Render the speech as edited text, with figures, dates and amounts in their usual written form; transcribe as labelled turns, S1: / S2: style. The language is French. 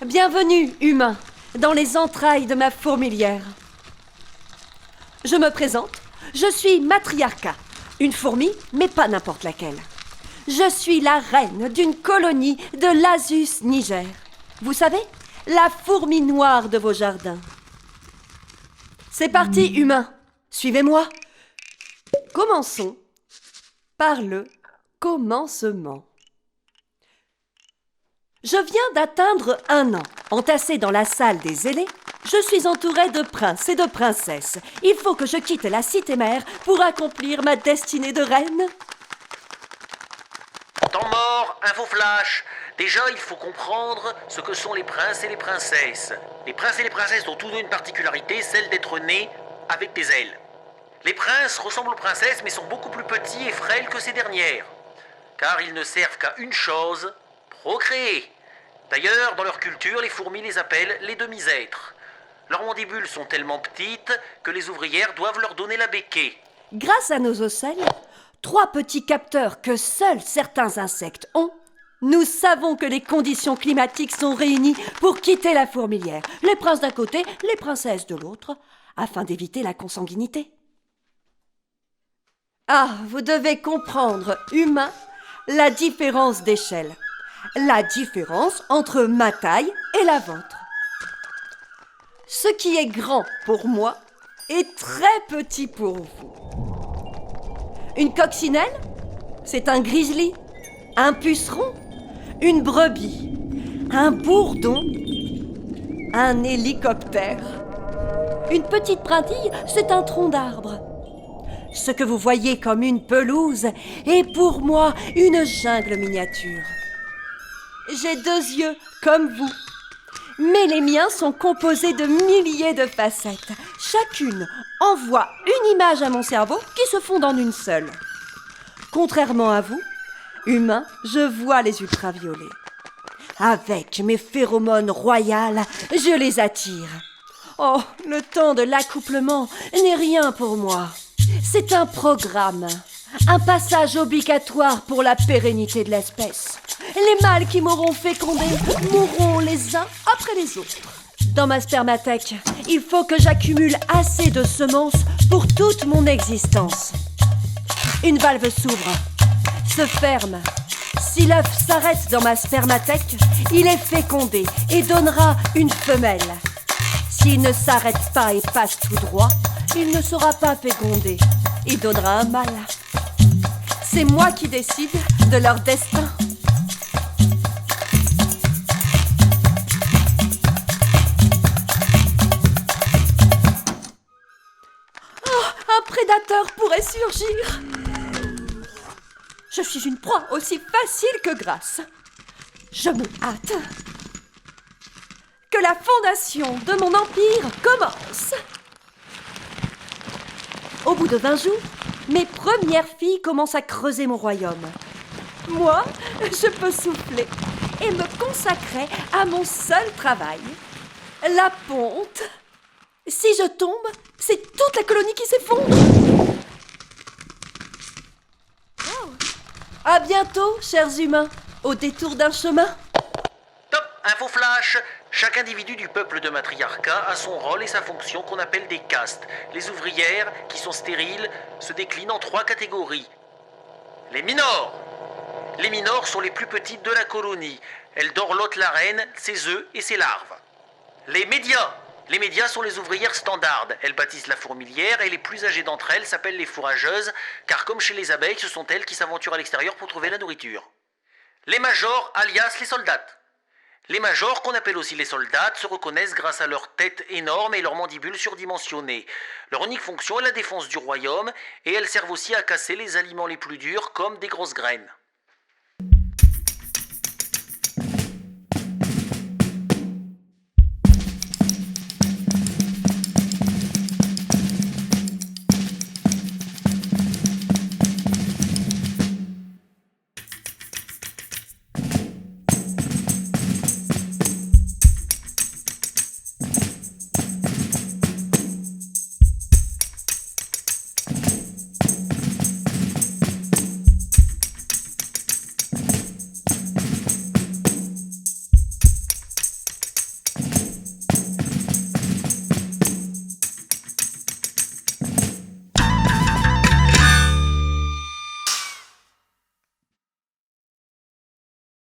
S1: Bienvenue, humains, dans les entrailles de ma fourmilière. Je me présente, je suis Matriarca, une fourmi, mais pas n'importe laquelle. Je suis la reine d'une colonie de l'Asus Niger. Vous savez, la fourmi noire de vos jardins. C'est parti, humains, suivez-moi. Commençons par le commencement. Je viens d'atteindre 1 an. Entassée dans la salle des ailés, je suis entourée de princes et de princesses. Il faut que je quitte la cité mère pour accomplir ma destinée de reine.
S2: Temps mort, info flash. Déjà, il faut comprendre ce que sont les princes et les princesses. Les princes et les princesses ont tous deux une particularité, celle d'être nés avec des ailes. Les princes ressemblent aux princesses, mais sont beaucoup plus petits et frêles que ces dernières. Car ils ne servent qu'à une chose, procréer. D'ailleurs, dans leur culture, les fourmis les appellent les demi-êtres. Leurs mandibules sont tellement petites que les ouvrières doivent leur donner la béquée.
S1: Grâce à nos ocelles, 3 petits capteurs que seuls certains insectes ont, nous savons que les conditions climatiques sont réunies pour quitter la fourmilière. Les princes d'un côté, les princesses de l'autre, afin d'éviter la consanguinité. Ah, vous devez comprendre, humains, la différence d'échelle. La différence entre ma taille et la vôtre. Ce qui est grand pour moi est très petit pour vous. Une coccinelle, c'est un grizzly, un puceron, une brebis, un bourdon, un hélicoptère. Une petite brindille, c'est un tronc d'arbre. Ce que vous voyez comme une pelouse est pour moi une jungle miniature. J'ai 2 yeux comme vous, mais les miens sont composés de milliers de facettes. Chacune envoie une image à mon cerveau qui se fond en une seule. Contrairement à vous, humains, je vois les ultraviolets. Avec mes phéromones royales, je les attire. Oh, le temps de l'accouplement n'est rien pour moi. C'est un programme, un passage obligatoire pour la pérennité de l'espèce. Les mâles qui m'auront fécondé mourront les uns après les autres. Dans ma spermathèque, il faut que j'accumule assez de semences pour toute mon existence. Une valve s'ouvre, se ferme. Si l'œuf s'arrête dans ma spermathèque, il est fécondé et donnera une femelle. S'il ne s'arrête pas et passe tout droit, il ne sera pas fécondé. Il donnera un mâle. C'est moi qui décide de leur destin. Un prédateur pourrait surgir. Je suis une proie aussi facile que grasse. Je me hâte. Que la fondation de mon empire commence. Au bout de 20 jours, mes premières filles commencent à creuser mon royaume. Moi, je peux souffler et me consacrer à mon seul travail, la ponte. Si je tombe, c'est toute la colonie qui s'effondre. Oh. À bientôt, chers humains, au détour d'un chemin.
S2: Top, info flash. Chaque individu du peuple de Matriarca a son rôle et sa fonction qu'on appelle des castes. Les ouvrières, qui sont stériles, se déclinent en 3 catégories. Les minors. Les minors sont les plus petites de la colonie. Elles dorlotent la reine, ses œufs et ses larves. Les médias. Les médias sont les ouvrières standards. Elles bâtissent la fourmilière et les plus âgées d'entre elles s'appellent les fourrageuses, car comme chez les abeilles, ce sont elles qui s'aventurent à l'extérieur pour trouver la nourriture. Les majors, alias les soldats. Les majors, qu'on appelle aussi les soldats, se reconnaissent grâce à leur tête énorme et leurs mandibules surdimensionnées. Leur unique fonction est la défense du royaume, et elles servent aussi à casser les aliments les plus durs, comme des grosses graines.